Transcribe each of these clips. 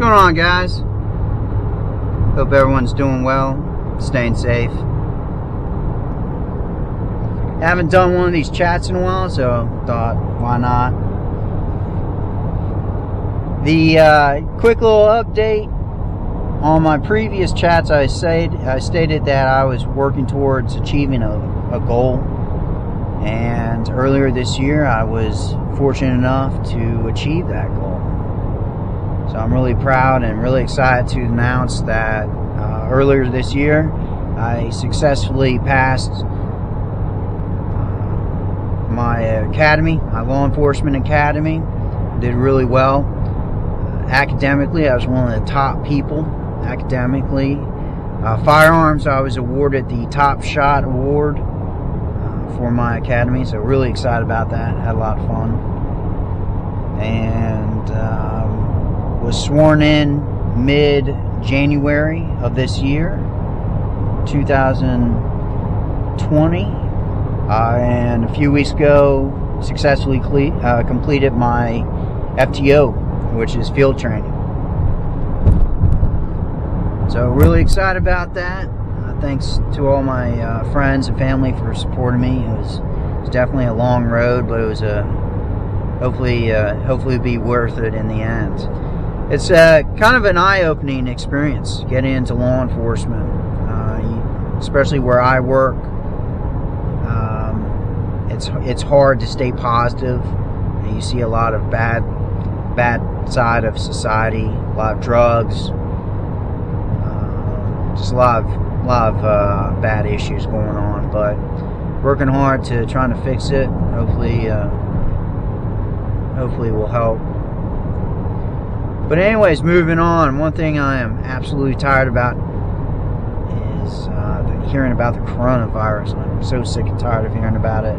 going on, guys? Hope everyone's doing well, staying safe. Haven't done one of these chats in a while, so thought, why not? The quick little update on my previous chats. I stated that I was working towards achieving a goal, and earlier this year I was fortunate enough to achieve that goal. So I'm really proud and really excited to announce that earlier this year I successfully passed my academy, my law enforcement academy. Did really well. Academically, I was one of the top people academically. Firearms, I was awarded the Top Shot Award for my academy, so really excited about that. Had a lot of fun. And was sworn in mid-January of this year, 2020. And a few weeks ago, successfully completed my FTO, which is field training. So really excited about that. Thanks to all my friends and family for supporting me. It was definitely a long road, but it was hopefully be worth it in the end. It's kind of an eye-opening experience getting into law enforcement, especially where I work. It's hard to stay positive. You see a lot of bad side of society, a lot of drugs, just a lot of bad issues going on. But working hard to trying to fix it. Hopefully will help. But anyways, moving on. One thing I am absolutely tired about is hearing about the coronavirus. I'm so sick and tired of hearing about it.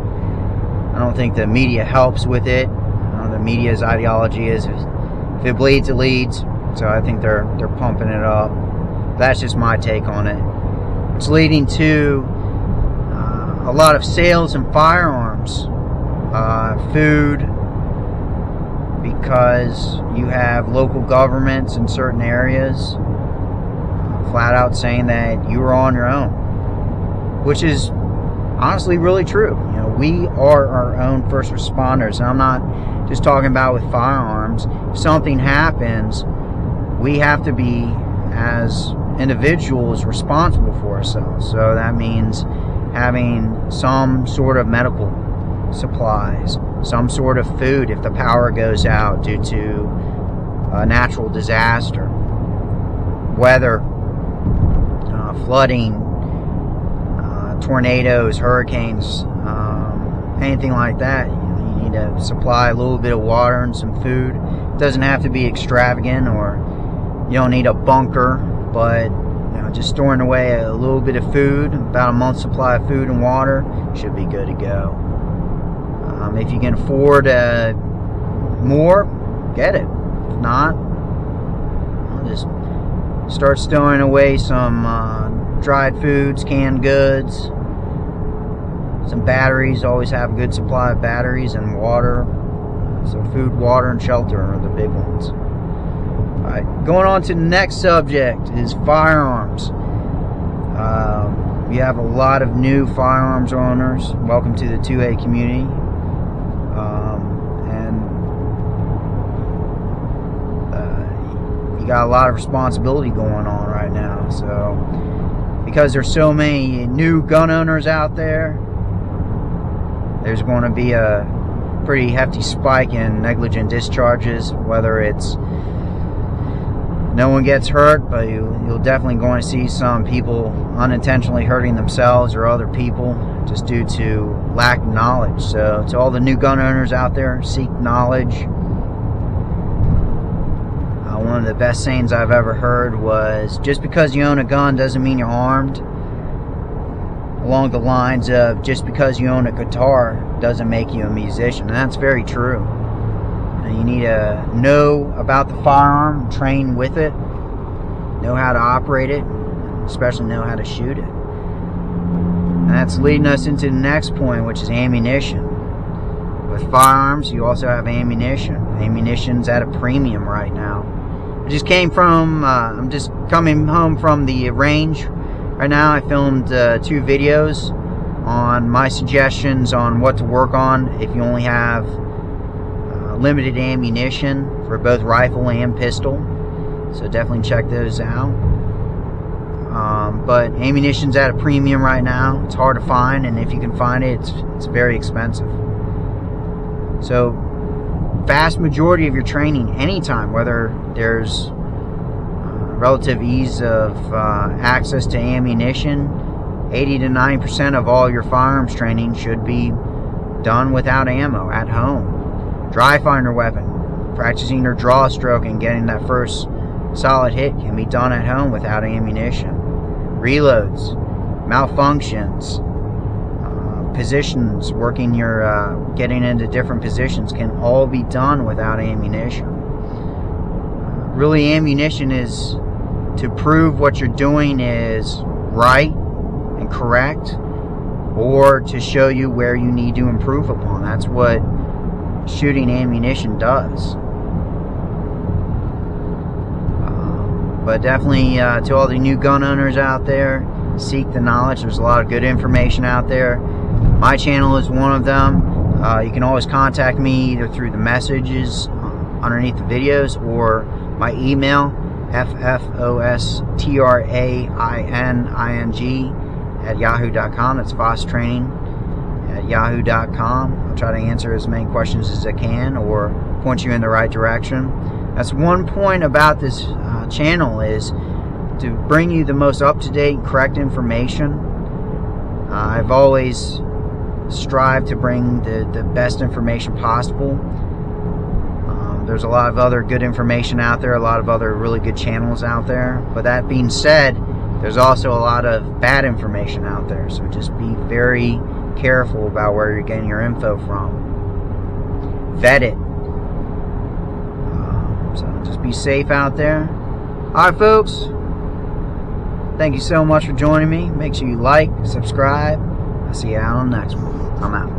I don't think the media helps with it. The media's ideology is if it bleeds, it leads. So I think they're pumping it up. That's just my take on it. It's leading to a lot of sales in firearms, food, because you have local governments in certain areas flat out saying that you are on your own, which is honestly really true. You know, we are our own first responders, and I'm not just talking about with firearms. If something happens, we have to be, as individuals, responsible for ourselves. So that means having some sort of medical supplies, some sort of food if the power goes out due to a natural disaster, weather, flooding, tornadoes, hurricanes, anything like that. You need to supply a little bit of water and some food. It doesn't have to be extravagant, or you don't need a bunker, but just storing away a little bit of food, about a month's supply of food and water, should be good to go. If you can afford more, get it. If not, just start stowing away some dried foods, canned goods, some batteries. Always have a good supply of batteries and water. So food, water, and shelter are the big ones. Alright, going on to the next subject is firearms. We have a lot of new firearms owners. Welcome to the 2A community. You got a lot of responsibility going on right now. So because there's so many new gun owners out there, there's going to be a pretty hefty spike in negligent discharges, whether it's no one gets hurt, but you'll definitely going to see some people unintentionally hurting themselves or other people just due to lack of knowledge. So to all the new gun owners out there, seek knowledge. One of the best sayings I've ever heard was, just because you own a gun doesn't mean you're armed. Along the lines of, just because you own a guitar doesn't make you a musician. And that's very true. You need to know about the firearm, train with it, know how to operate it, especially know how to shoot it. And that's leading us into the next point, which is ammunition. With firearms, you also have ammunition. Ammunition's at a premium right now. I just came from, I'm just coming home from the range right now. I filmed 2 videos on my suggestions on what to work on if you only have limited ammunition for both rifle and pistol. So definitely check those out. But ammunition's at a premium right now. It's hard to find, and if you can find it, it's very expensive. So vast majority of your training, anytime, whether there's relative ease of access to ammunition, 80 to 90% of all your firearms training should be done without ammo at home. Dry finder weapon, practicing your draw stroke and getting that first solid hit can be done at home without ammunition. Reloads, malfunctions, positions, working your getting into different positions can all be done without ammunition. Really, ammunition is to prove what you're doing is right and correct, or to show you where you need to improve upon. That's what shooting ammunition does. But definitely to all the new gun owners out there, seek the knowledge. There's a lot of good information out there. My channel is one of them. You can always contact me either through the messages underneath the videos or my email, ffos.training@yahoo.com. That's FOSstraining@yahoo.com. I'll try to answer as many questions as I can or point you in the right direction. That's one point about this channel, is to bring you the most up-to-date, correct information. I've always strived to bring the best information possible. There's a lot of other good information out there, a lot of other really good channels out there. But that being said, there's also a lot of bad information out there. So just be very careful about where you're getting your info from. Vet it. So just be safe out there. Alright, folks. Thank you so much for joining me. Make sure you like, subscribe. I'll see you out on the next one. I'm out.